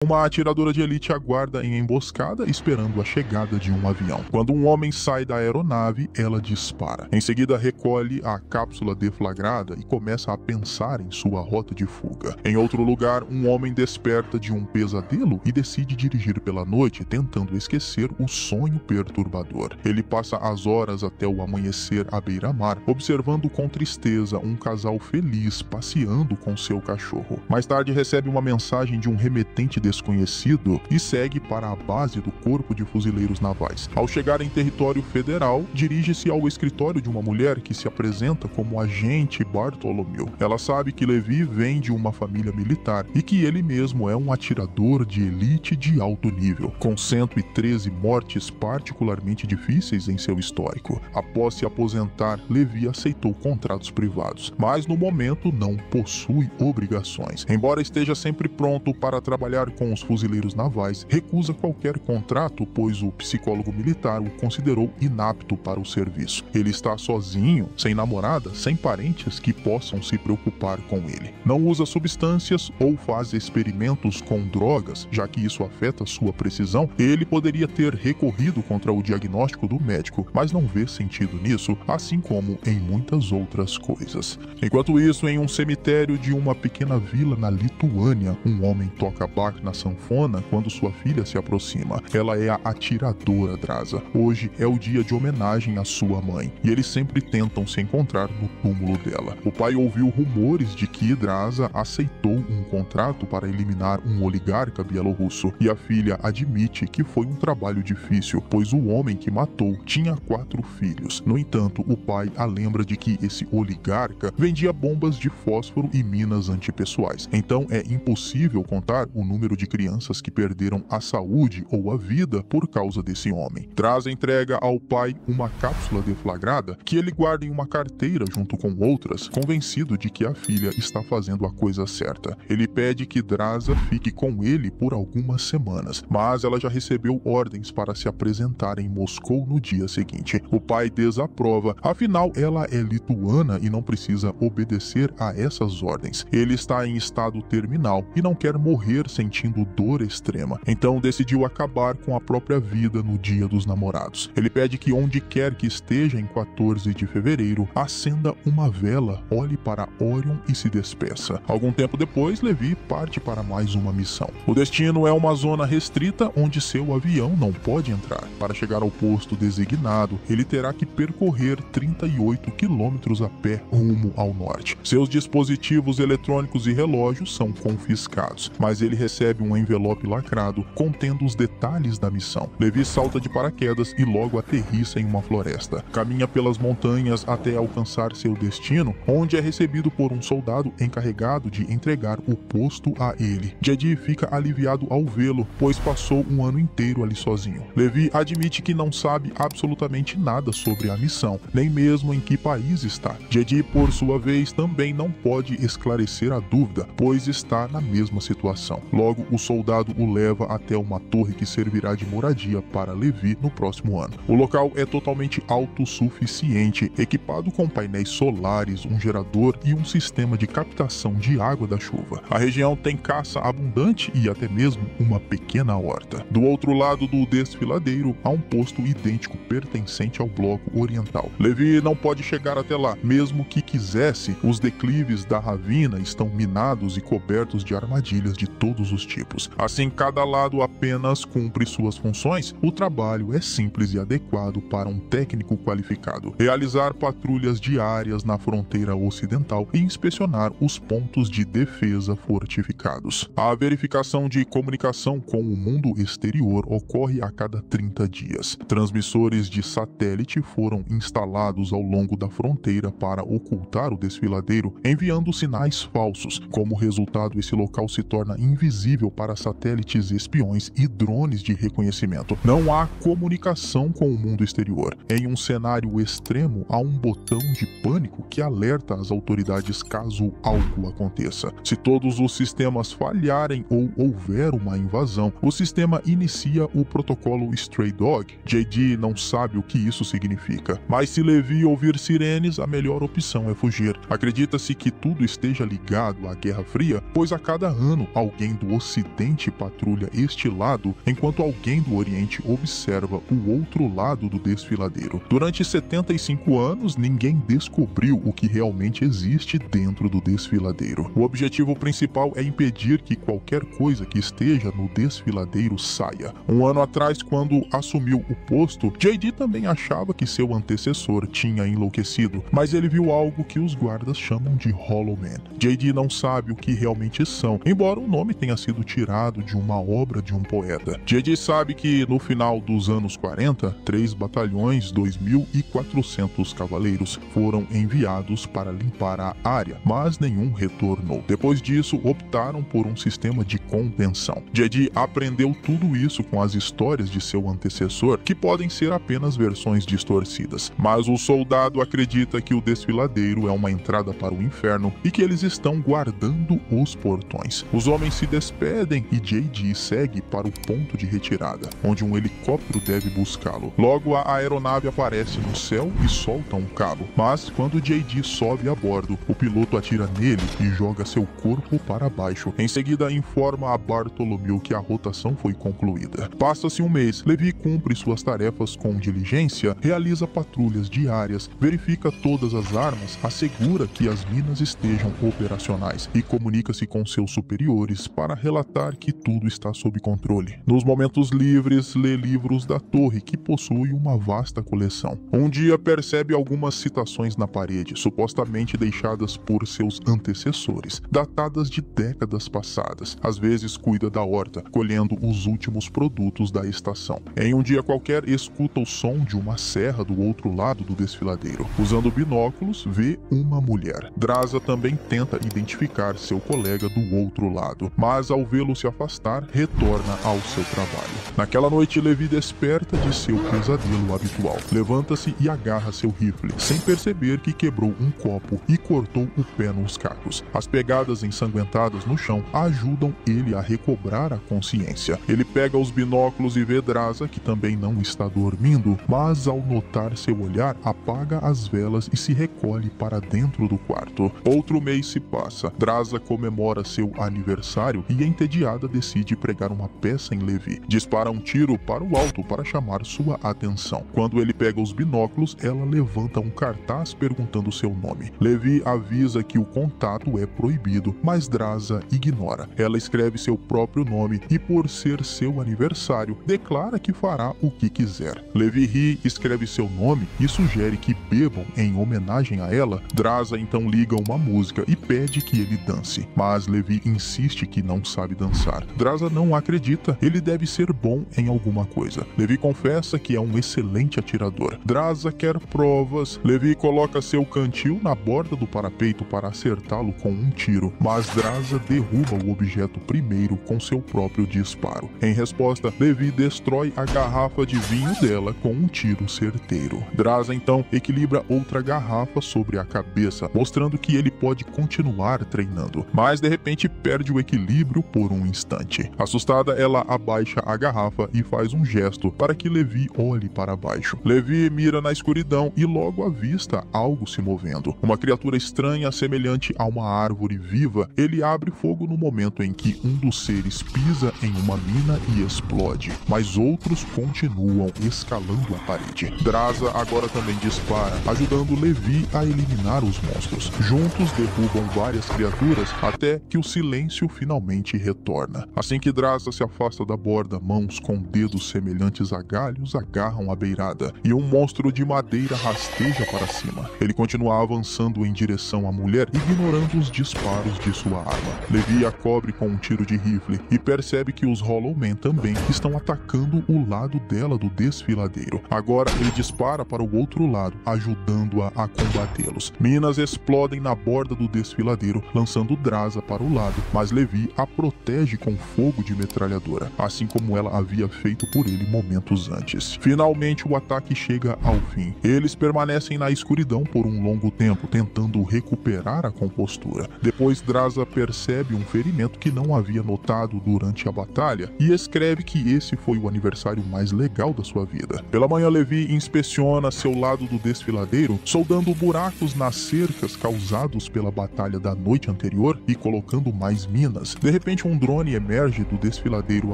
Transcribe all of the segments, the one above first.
Uma atiradora de elite aguarda em emboscada esperando a chegada de um avião. Quando um homem sai da aeronave, ela dispara. Em seguida, recolhe a cápsula deflagrada e começa a pensar em sua rota de fuga. Em outro lugar, um homem desperta de um pesadelo e decide dirigir pela noite, tentando esquecer o sonho perturbador. Ele passa as horas até o amanhecer à beira-mar, observando com tristeza um casal feliz passeando com seu cachorro. Mais tarde, recebe uma mensagem de um remetente desconhecido e segue para a base do Corpo de Fuzileiros Navais. Ao chegar em território federal, dirige-se ao escritório de uma mulher que se apresenta como agente Bartholomew. Ela sabe que Levi vem de uma família militar e que ele mesmo é um atirador de elite de alto nível, com 113 mortes particularmente difíceis em seu histórico. Após se aposentar, Levi aceitou contratos privados, mas no momento não possui obrigações. Embora esteja sempre pronto para trabalhar com os fuzileiros navais, recusa qualquer contrato, pois o psicólogo militar o considerou inapto para o serviço. Ele está sozinho, sem namorada, sem parentes que possam se preocupar com ele. Não usa substâncias ou faz experimentos com drogas, já que isso afeta sua precisão. Ele poderia ter recorrido contra o diagnóstico do médico, mas não vê sentido nisso, assim como em muitas outras coisas. Enquanto isso, em um cemitério de uma pequena vila na Lituânia, um homem toca Bach na sanfona quando sua filha se aproxima. Ela é a atiradora Draza. Hoje é o dia de homenagem à sua mãe, e eles sempre tentam se encontrar no túmulo dela. O pai ouviu rumores de que Draza aceitou um contrato para eliminar um oligarca bielorrusso, e a filha admite que foi um trabalho difícil, pois o homem que matou tinha 4 filhos. No entanto, o pai a lembra de que esse oligarca vendia bombas de fósforo e minas antipessoais. Então é impossível contar o número de crianças que perderam a saúde ou a vida por causa desse homem. Draza entrega ao pai uma cápsula deflagrada que ele guarda em uma carteira junto com outras, convencido de que a filha está fazendo a coisa certa. Ele pede que Draza fique com ele por algumas semanas, mas ela já recebeu ordens para se apresentar em Moscou no dia seguinte. O pai desaprova, afinal ela é lituana e não precisa obedecer a essas ordens. Ele está em estado terminal e não quer morrer sentindo dor extrema, então decidiu acabar com a própria vida no Dia dos Namorados. Ele pede que onde quer que esteja em 14 de fevereiro, acenda uma vela, olhe para Orion e se despeça. Algum tempo depois, Levi parte para mais uma missão. O destino é uma zona restrita onde seu avião não pode entrar. Para chegar ao posto designado, ele terá que percorrer 38 quilômetros a pé rumo ao norte. Seus dispositivos eletrônicos e relógios são confiscados, mas ele recebe um envelope lacrado contendo os detalhes da missão. Levi salta de paraquedas e logo aterrissa em uma floresta. Caminha pelas montanhas até alcançar seu destino, onde é recebido por um soldado encarregado de entregar o posto a ele. Jedi fica aliviado ao vê-lo, pois passou um ano inteiro ali sozinho. Levi admite que não sabe absolutamente nada sobre a missão, nem mesmo em que país está. Jedi, por sua vez, também não pode esclarecer a dúvida, pois está na mesma situação. Logo, o soldado o leva até uma torre que servirá de moradia para Levi no próximo ano. O local é totalmente autossuficiente, equipado com painéis solares, um gerador e um sistema de captação de água da chuva. A região tem caça abundante e até mesmo uma pequena horta. Do outro lado do desfiladeiro, há um posto idêntico pertencente ao bloco oriental. Levi não pode chegar até lá, mesmo que quisesse. Os declives da ravina estão minados e cobertos de armadilhas de todos os tipos. Assim, cada lado apenas cumpre suas funções. O trabalho é simples e adequado para um técnico qualificado. Realizar patrulhas diárias na fronteira ocidental e inspecionar os pontos de defesa fortificados. A verificação de comunicação com o mundo exterior ocorre a cada 30 dias. Transmissores de satélite foram instalados ao longo da fronteira para ocultar o desfiladeiro, enviando sinais falsos. Como resultado, esse local se torna invisível para satélites espiões e drones de reconhecimento. Não há comunicação com o mundo exterior. Em um cenário extremo, há um botão de pânico que alerta as autoridades caso algo aconteça. Se todos os sistemas falharem ou houver uma invasão, o sistema inicia o protocolo Stray Dog. JD não sabe o que isso significa, mas se Levi ouvir sirenes, a melhor opção é fugir. Acredita-se que tudo esteja ligado à Guerra Fria, pois a cada ano alguém do Ocidente patrulha este lado, enquanto alguém do Oriente observa o outro lado do desfiladeiro. Durante 75 anos, ninguém descobriu o que realmente existe dentro do desfiladeiro. O objetivo principal é impedir que qualquer coisa que esteja no desfiladeiro saia. Um ano atrás, quando assumiu o posto, JD também achava que seu antecessor tinha enlouquecido, mas ele viu algo que os guardas chamam de Hollow Man. JD não sabe o que realmente são, embora o nome tenha sido tirado de uma obra de um poeta. JD sabe que no final dos anos 40, 3 batalhões, 2.400 cavaleiros foram enviados para limpar a área, mas nenhum retornou. Depois disso, optaram por um sistema de contenção. JD aprendeu tudo isso com as histórias de seu antecessor, que podem ser apenas versões distorcidas. Mas o soldado acredita que o desfiladeiro é uma entrada para o inferno e que eles estão guardando os portões. Os homens se despedem e JD segue para o ponto de retirada, onde um helicóptero deve buscá-lo. Logo, a aeronave aparece no céu e solta um cabo. Mas quando JD sobe a bordo, o piloto atira nele e joga seu corpo para baixo. Em seguida, informa a Bartholomew que a rotação foi concluída. Passa-se um mês. Levi cumpre suas tarefas com diligência, realiza patrulhas diárias, verifica todas as armas, assegura que as minas estejam operacionais e comunica-se com seus superiores para relatar que tudo está sob controle. Nos momentos livres, lê livros da torre, que possui uma vasta coleção. Um dia percebe algumas citações na parede, supostamente deixadas por seus antecessores, datadas de décadas passadas. Às vezes cuida da horta, colhendo os últimos produtos da estação. Em um dia qualquer, escuta o som de uma serra do outro lado do desfiladeiro. Usando binóculos, vê uma mulher. Draza também tenta identificar seu colega do outro lado, mas ao vê-lo se afastar, retorna ao seu trabalho. Naquela noite, Levi desperta de seu pesadelo habitual. Levanta-se e agarra seu rifle, sem perceber que quebrou um copo e cortou o pé nos cacos. As pegadas ensanguentadas no chão ajudam ele a recobrar a consciência. Ele pega os binóculos e vê Draza, que também não está dormindo, mas ao notar seu olhar, apaga as velas e se recolhe para dentro do quarto. Outro mês se passa. Draza comemora seu aniversário e, entediada, decide pregar uma peça em Levi. Dispara um tiro para o alto para chamar sua atenção. Quando ele pega os binóculos, ela levanta um cartaz perguntando seu nome. Levi avisa que o contato é proibido, mas Draza ignora. Ela escreve seu próprio nome e, por ser seu aniversário, declara que fará o que quiser. Levi ri, escreve seu nome e sugere que bebam em homenagem a ela. Draza então liga uma música e pede que ele dance, mas Levi insiste que não sabe dançar. Draza não acredita, ele deve ser bom em alguma coisa. Levi confessa que é um excelente atirador. Draza quer provas. Levi coloca seu cantil na borda do parapeito para acertá-lo com um tiro, mas Draza derruba o objeto primeiro com seu próprio disparo. Em resposta, Levi destrói a garrafa de vinho dela com um tiro certeiro. Draza então equilibra outra garrafa sobre a cabeça, mostrando que ele pode continuar treinando, mas de repente perde o equilíbrio por um instante. Assustada, ela abaixa a garrafa e faz um gesto para que Levi olhe para baixo. Levi mira na escuridão e logo avista algo se movendo. Uma criatura estranha semelhante a uma árvore viva. Ele abre fogo no momento em que um dos seres pisa em uma mina e explode, mas outros continuam escalando a parede. Draza agora também dispara, ajudando Levi a eliminar os monstros. Juntos derrubam várias criaturas até que o silêncio finalmente retorna. Assim que Draza se afasta da borda, mãos com dedos semelhantes a galhos agarram a beirada e um monstro de madeira rasteja para cima. Ele continua avançando em direção à mulher, ignorando os disparos de sua arma. Levi a cobre com um tiro de rifle e percebe que os Hollow Men também estão atacando o lado dela do desfiladeiro. Agora ele dispara para o outro lado, ajudando-a a combatê-los. Minas explodem na borda do desfiladeiro, lançando Draza para o lado, mas Levi a protege com fogo de metralhadora, assim como ela havia feito por ele momentos antes. Finalmente o ataque chega ao fim. Eles permanecem na escuridão por um longo tempo, tentando recuperar a compostura. Depois Draza percebe um ferimento que não havia notado durante a batalha e escreve que esse foi o aniversário mais legal da sua vida. Pela manhã, Levi inspeciona seu lado do desfiladeiro, soldando buracos nas cercas causados pela batalha da noite anterior e colocando mais minas. De repente, repente um drone emerge do desfiladeiro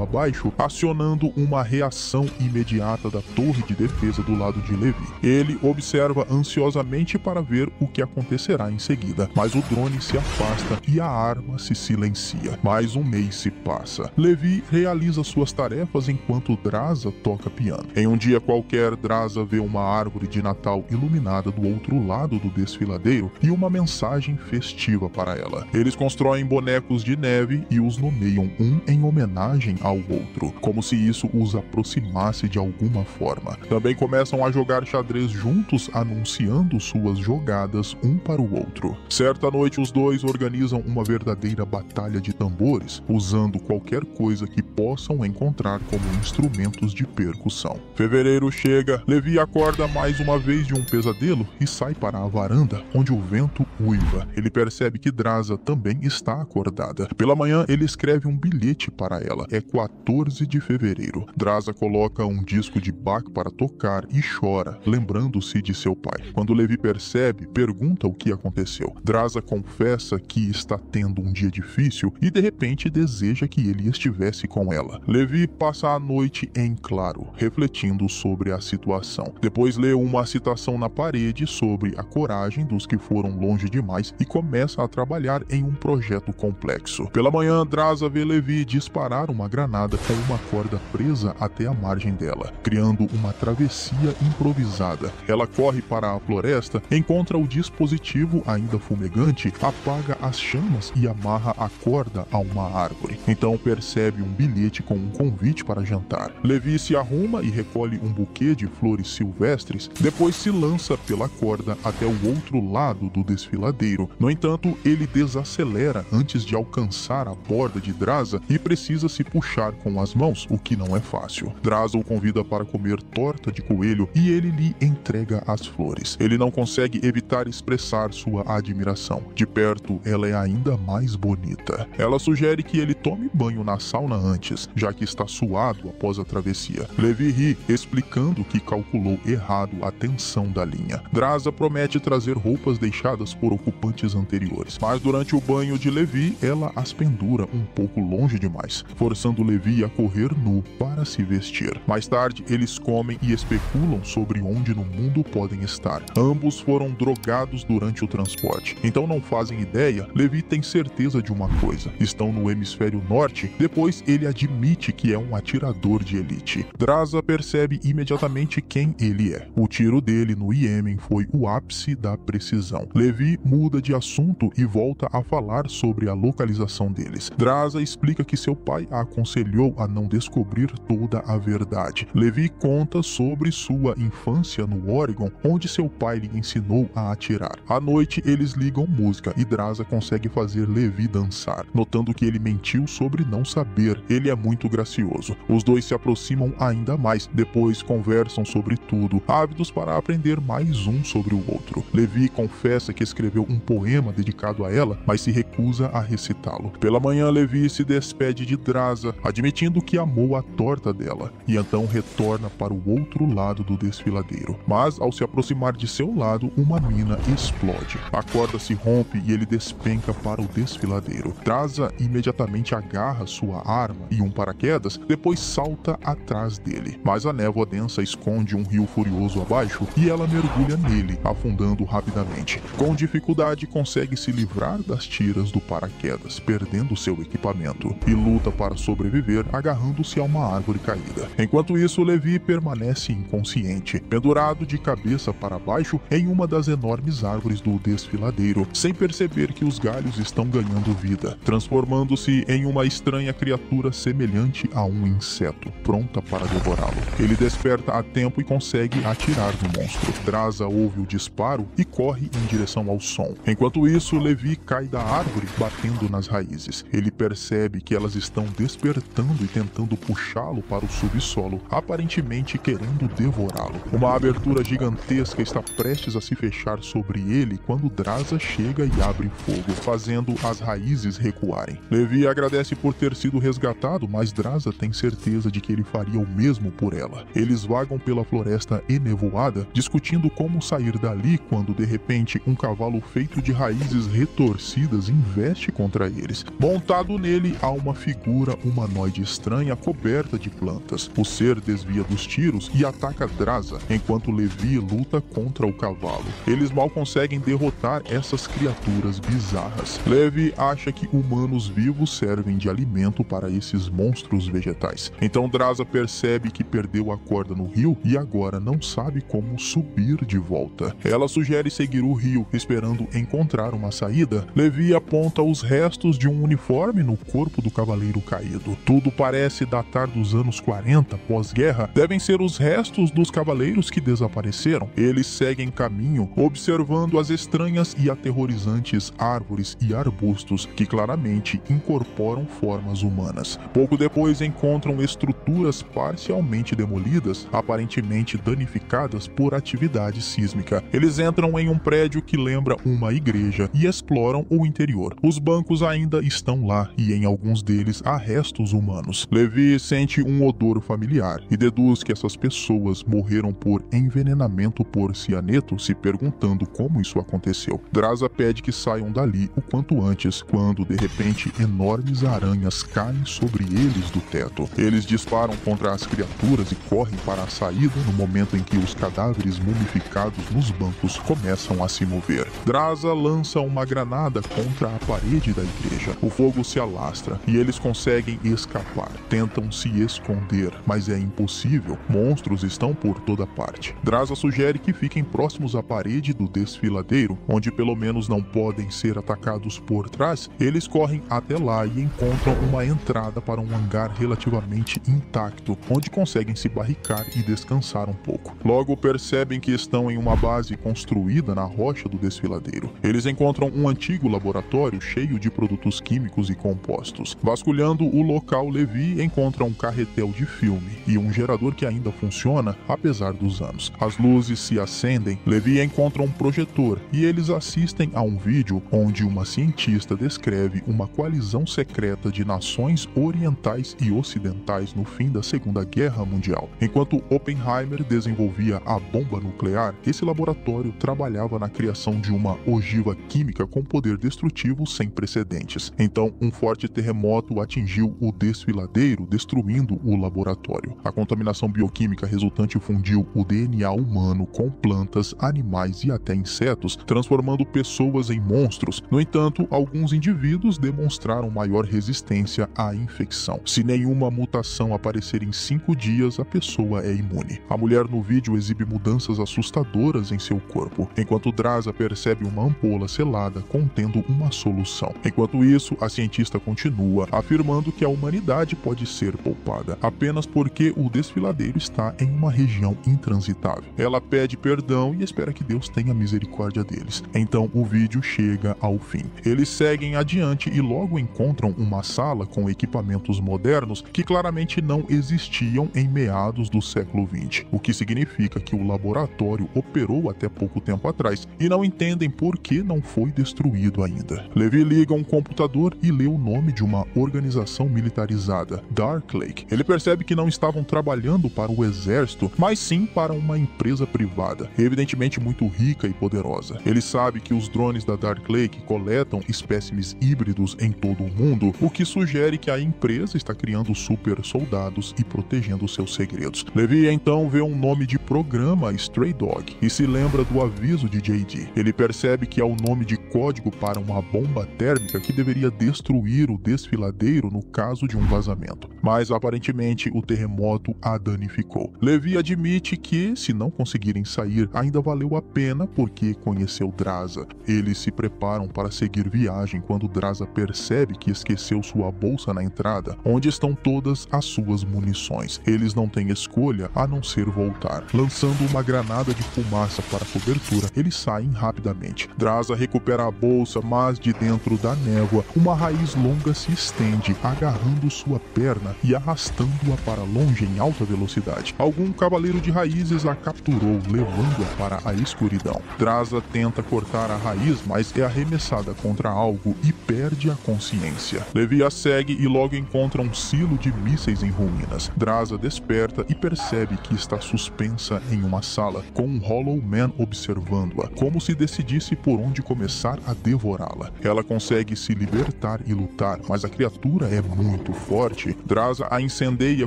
abaixo, acionando uma reação imediata da torre de defesa do lado de Levi. Ele observa ansiosamente para ver o que acontecerá em seguida, mas o drone se afasta e a arma se silencia. Mais um mês se passa. Levi realiza suas tarefas enquanto Draza toca piano. Em um dia qualquer, Draza vê uma árvore de Natal iluminada do outro lado do desfiladeiro e uma mensagem festiva para ela. Eles constroem bonecos de neve e os nomeiam um em homenagem ao outro, como se isso os aproximasse de alguma forma. Também começam a jogar xadrez juntos, anunciando suas jogadas um para o outro. Certa noite, os dois organizam uma verdadeira batalha de tambores, usando qualquer coisa que possam encontrar como instrumentos de percussão. Fevereiro chega, Levi acorda mais uma vez de um pesadelo e sai para a varanda, onde o vento uiva. Ele percebe que Draza também está acordada. Pela manhã, ele escreve um bilhete para ela. É 14 de fevereiro. Draza coloca um disco de Bach para tocar e chora, lembrando-se de seu pai. Quando Levi percebe, pergunta o que aconteceu. Draza confessa que está tendo um dia difícil e de repente deseja que ele estivesse com ela. Levi passa a noite em claro, refletindo sobre a situação. Depois lê uma citação na parede sobre a coragem dos que foram longe demais e começa a trabalhar em um projeto complexo. Pela manhã, Draza vê Levi disparar uma granada com uma corda presa até a margem dela, criando uma travessia improvisada. Ela corre para a floresta, encontra o dispositivo ainda fumegante, apaga as chamas e amarra a corda a uma árvore. Então percebe um bilhete com um convite para jantar. Levi se arruma e recolhe um buquê de flores silvestres, depois se lança pela corda até o outro lado do desfiladeiro. No entanto, ele desacelera antes de alcançar a borda de Draza e precisa se puxar com as mãos, o que não é fácil. Draza o convida para comer torta de coelho e ele lhe entrega as flores. Ele não consegue evitar expressar sua admiração. De perto, ela é ainda mais bonita. Ela sugere que ele tome banho na sauna antes, já que está suado após a travessia. Levi ri, explicando que calculou errado a tensão da linha. Draza promete trazer roupas deixadas por ocupantes anteriores, mas durante o banho de Levi, ela as pendura um pouco longe demais, forçando Levi a correr nu para se vestir. Mais tarde, eles comem e especulam sobre onde no mundo podem estar. Ambos foram drogados durante o transporte, então não fazem ideia. Levi tem certeza de uma coisa: estão no hemisfério norte. Depois ele admite que é um atirador de elite. Draza percebe imediatamente quem ele é. O tiro dele no Iêmen foi o ápice da precisão. Levi muda de assunto e volta a falar sobre a localização deles. Draza explica que seu pai a aconselhou a não descobrir toda a verdade. Levi conta sobre sua infância no Oregon, onde seu pai lhe ensinou a atirar. À noite, eles ligam música e Draza consegue fazer Levi dançar, notando que ele mentiu sobre não saber. Ele é muito gracioso. Os dois se aproximam ainda mais, depois conversam sobre tudo, ávidos para aprender mais um sobre o outro. Levi confessa que escreveu um poema dedicado a ela, mas se recusa a recitá-lo. Pela manhã, Levi se despede de Draza, admitindo que amou a torta dela, e então retorna para o outro lado do desfiladeiro. Mas, ao se aproximar de seu lado, uma mina explode. A corda se rompe e ele despenca para o desfiladeiro. Draza imediatamente agarra sua arma e um paraquedas, depois salta atrás dele. Mas a névoa densa esconde um rio furioso abaixo e ela mergulha nele, afundando rapidamente. Com dificuldade, consegue se livrar das tiras do paraquedas, perdendo seu equipamento, e luta para sobreviver agarrando-se a uma árvore caída. Enquanto isso, Levi permanece inconsciente, pendurado de cabeça para baixo em uma das enormes árvores do desfiladeiro, sem perceber que os galhos estão ganhando vida, transformando-se em uma estranha criatura semelhante a um inseto, pronta para devorá-lo. Ele desperta a tempo e consegue atirar no monstro. Draza ouve o disparo e corre em direção ao som. Enquanto isso, Levi cai da árvore, batendo nas raízes. Ele percebe que elas estão despertando e tentando puxá-lo para o subsolo, aparentemente querendo devorá-lo. Uma abertura gigantesca está prestes a se fechar sobre ele quando Draza chega e abre fogo, fazendo as raízes recuarem. Levi agradece por ter sido resgatado, mas Draza tem certeza de que ele faria o mesmo por ela. Eles vagam pela floresta enevoada, discutindo como sair dali quando, de repente, um cavalo feito de raízes retorcidas investe contra eles. Montado Fixado nele há uma figura humanoide estranha coberta de plantas. O ser desvia dos tiros e ataca Draza, enquanto Levi luta contra o cavalo. Eles mal conseguem derrotar essas criaturas bizarras. Levi acha que humanos vivos servem de alimento para esses monstros vegetais. Então Draza percebe que perdeu a corda no rio e agora não sabe como subir de volta. Ela sugere seguir o rio, esperando encontrar uma saída. Levi aponta os restos de um uniforme no corpo do cavaleiro caído. Tudo parece datar dos anos 40, pós-guerra. Devem ser os restos dos cavaleiros que desapareceram. Eles seguem caminho, observando as estranhas e aterrorizantes árvores e arbustos que claramente incorporam formas humanas. Pouco depois encontram estruturas parcialmente demolidas, aparentemente danificadas por atividade sísmica. Eles entram em um prédio que lembra uma igreja e exploram o interior. Os bancos ainda estão lá e em alguns deles há restos humanos. Levi sente um odor familiar e deduz que essas pessoas morreram por envenenamento por cianeto, se perguntando como isso aconteceu. Draza pede que saiam dali o quanto antes, quando de repente enormes aranhas caem sobre eles do teto. Eles disparam contra as criaturas e correm para a saída no momento em que os cadáveres mumificados nos bancos começam a se mover. Draza lança uma granada contra a parede da igreja. O fogo se alastra e eles conseguem escapar. Tentam se esconder, mas é impossível. Monstros estão por toda parte. Draza sugere que fiquem próximos à parede do desfiladeiro, onde pelo menos não podem ser atacados por trás. Eles correm até lá e encontram uma entrada para um hangar relativamente intacto, onde conseguem se barricar e descansar um pouco. Logo percebem que estão em uma base construída na rocha do desfiladeiro. Eles encontram um antigo laboratório cheio de produtos químicos e compostos. Vasculhando o local, Levi encontra um carretel de filme e um gerador que ainda funciona apesar dos anos. As luzes se acendem, Levi encontra um projetor e eles assistem a um vídeo onde uma cientista descreve uma coalizão secreta de nações orientais e ocidentais no fim da Segunda Guerra Mundial. Enquanto Oppenheimer desenvolvia a bomba nuclear, esse laboratório trabalhava na criação de uma ogiva química com poder destrutivo sem precedentes. Então, um forte terremoto atingiu o desfiladeiro, destruindo o laboratório. A contaminação bioquímica resultante fundiu o DNA humano com plantas, animais e até insetos, transformando pessoas em monstros. No entanto, alguns indivíduos demonstraram maior resistência à infecção. Se nenhuma mutação aparecer em 5 dias, a pessoa é imune. A mulher no vídeo exibe mudanças assustadoras em seu corpo, enquanto Draza percebe uma ampola selada contendo uma solução. Enquanto isso, a cientista continua, afirmando que a humanidade pode ser poupada, apenas porque o desfiladeiro está em uma região intransitável. Ela pede perdão e espera que Deus tenha misericórdia deles. Então o vídeo chega ao fim. Eles seguem adiante e logo encontram uma sala com equipamentos modernos que claramente não existiam em meados do século XX, o que significa que o laboratório operou até pouco tempo atrás e não entendem por que não foi destruído ainda. Levi liga um computador e lê o nome de uma organização militarizada, Dark Lake. Ele percebe que não estavam trabalhando para o exército, mas sim para uma empresa privada, evidentemente muito rica e poderosa. Ele sabe que os drones da Dark Lake coletam espécimes híbridos em todo o mundo, o que sugere que a empresa está criando super soldados e protegendo seus segredos. Levi então vê um nome de programa, Stray Dog, e se lembra do aviso de JD. Ele percebe que é o nome de código para uma bomba térmica que deveria destruir o desfiladeiro no caso de um vazamento. Mas aparentemente o terremoto a danificou. Levi admite que, se não conseguirem sair, ainda valeu a pena porque conheceu Draza. Eles se preparam para seguir viagem quando Draza percebe que esqueceu sua bolsa na entrada, onde estão todas as suas munições. Eles não têm escolha a não ser voltar. Lançando uma granada de fumaça para cobertura, eles saem rapidamente. Draza recupera a bolsa, mas de dentro da névoa, uma raiz longa se estende, agarrando sua perna e arrastando-a para longe em alta velocidade. Algum cavaleiro de raízes a capturou, levando-a para a escuridão. Draza tenta cortar a raiz, mas é arremessada contra algo e perde a consciência. Levi a segue e logo encontra um silo de mísseis em ruínas. Draza desperta e percebe que está suspensa em uma sala, com um Hollow Man observando-a, como se decidisse por onde começar a devorá-la. Ela consegue se libertar tentar e lutar, mas a criatura é muito forte. Draza a incendeia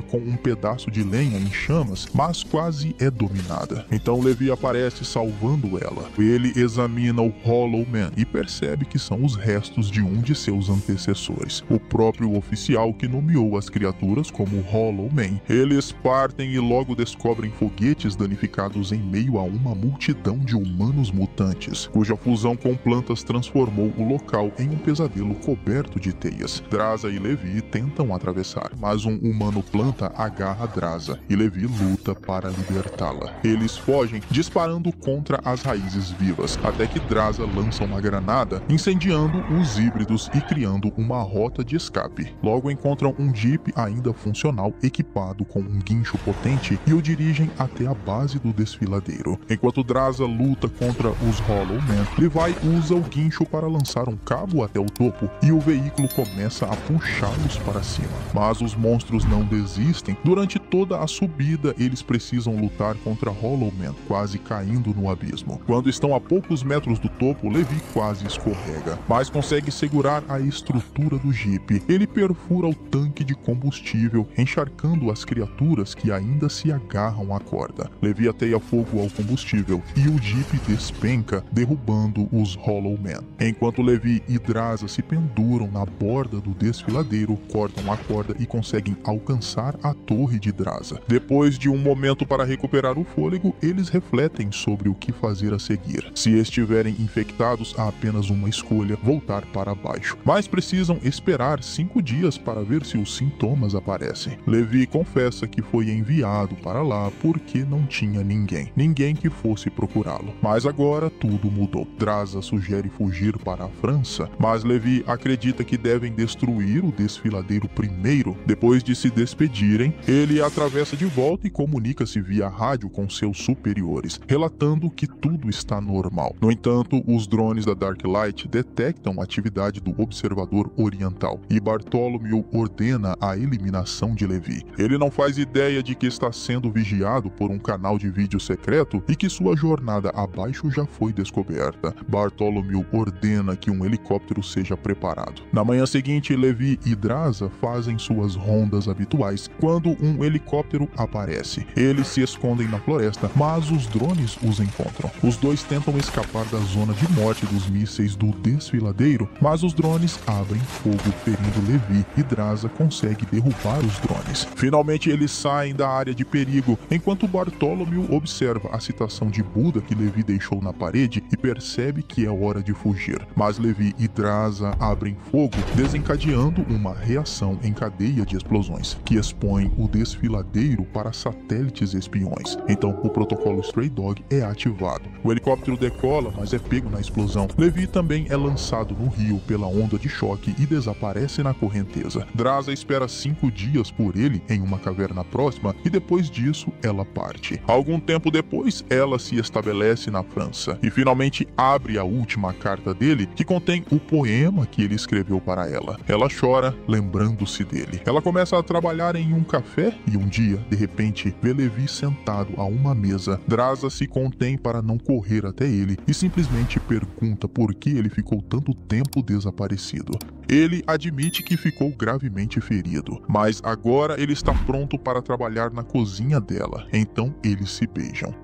com um pedaço de lenha em chamas, mas quase é dominada. Então Levi aparece salvando ela. Ele examina o Hollow Man e percebe que são os restos de um de seus antecessores, o próprio oficial que nomeou as criaturas como Hollow Man. Eles partem e logo descobrem foguetes danificados em meio a uma multidão de humanos mutantes, cuja fusão com plantas transformou o local em um pesadelo coberto de teias. Draza e Levi tentam atravessar, mas um humano-planta agarra Draza e Levi luta para libertá-la. Eles fogem, disparando contra as raízes vivas, até que Draza lança uma granada, incendiando os híbridos e criando uma rota de escape. Logo encontram um Jeep ainda funcional, equipado com um guincho potente, e o dirigem até a base do desfiladeiro. Enquanto Draza luta contra os Hollow Man, Levi usa o guincho para lançar um cabo até o topo e o veículo começa a puxá-los para cima. Mas os monstros não desistem. Durante toda a subida, eles precisam lutar contra Hollow Man, quase caindo no abismo. Quando estão a poucos metros do topo, Levi quase escorrega, mas consegue segurar a estrutura do Jeep. Ele perfura o tanque de combustível, encharcando as criaturas que ainda se agarram à corda. Levi ateia fogo ao combustível e o Jeep despenca, derrubando os Hollow Man. Enquanto Levi e Draza se penduram na borda do desfiladeiro, cortam a corda e conseguem alcançar a torre de Draza. Depois de um momento para recuperar o fôlego, eles refletem sobre o que fazer a seguir. Se estiverem infectados, há apenas uma escolha: voltar para baixo. Mas precisam esperar 5 dias para ver se os sintomas aparecem. Levi confessa que foi enviado para lá porque não tinha ninguém que fosse procurá-lo. Mas agora tudo mudou. Draza sugere fugir para a França, mas Levi acredita que devem destruir o desfiladeiro primeiro. Depois de se despedirem, ele atravessa de volta e comunica-se via rádio com seus superiores, relatando que tudo está normal. No entanto, os drones da Dark Light detectam a atividade do observador oriental e Bartholomew ordena a eliminação de Levi. Ele não faz ideia de que está sendo vigiado por um canal de vídeo secreto e que sua jornada abaixo já foi descoberta. Bartholomew ordena que um helicóptero seja preparado. Na manhã seguinte, Levi e Draza fazem suas rondas habituais quando um helicóptero aparece. Eles se escondem na floresta, mas os drones os encontram. Os dois tentam escapar da zona de morte dos mísseis do desfiladeiro, mas os drones abrem fogo, ferindo Levi, e Draza consegue derrubar os drones. Finalmente eles saem da área de perigo, enquanto Bartholomew observa a citação de Buda que Levi deixou na parede e percebe que é hora de fugir. Mas Levi e Draza abrem fogo, desencadeando uma reação em cadeia de explosões, que expõe o desfiladeiro para satélites espiões. Então o protocolo Stray Dog é ativado. O helicóptero decola, mas é pego na explosão. Levi também é lançado no rio pela onda de choque e desaparece na correnteza. Draza espera 5 dias por ele em uma caverna próxima e depois disso ela parte. Algum tempo depois, ela se estabelece na França e finalmente abre a última carta dele, que contém o poema que ele escreveu para ela. Ela chora, lembrando-se dele. Ela começa a trabalhar em um café e um dia, de repente, vê Levi sentado a uma mesa. Draza se contém para não correr até ele e simplesmente pergunta por que ele ficou tanto tempo desaparecido. Ele admite que ficou gravemente ferido, mas agora ele está pronto para trabalhar na cozinha dela. Então eles se beijam.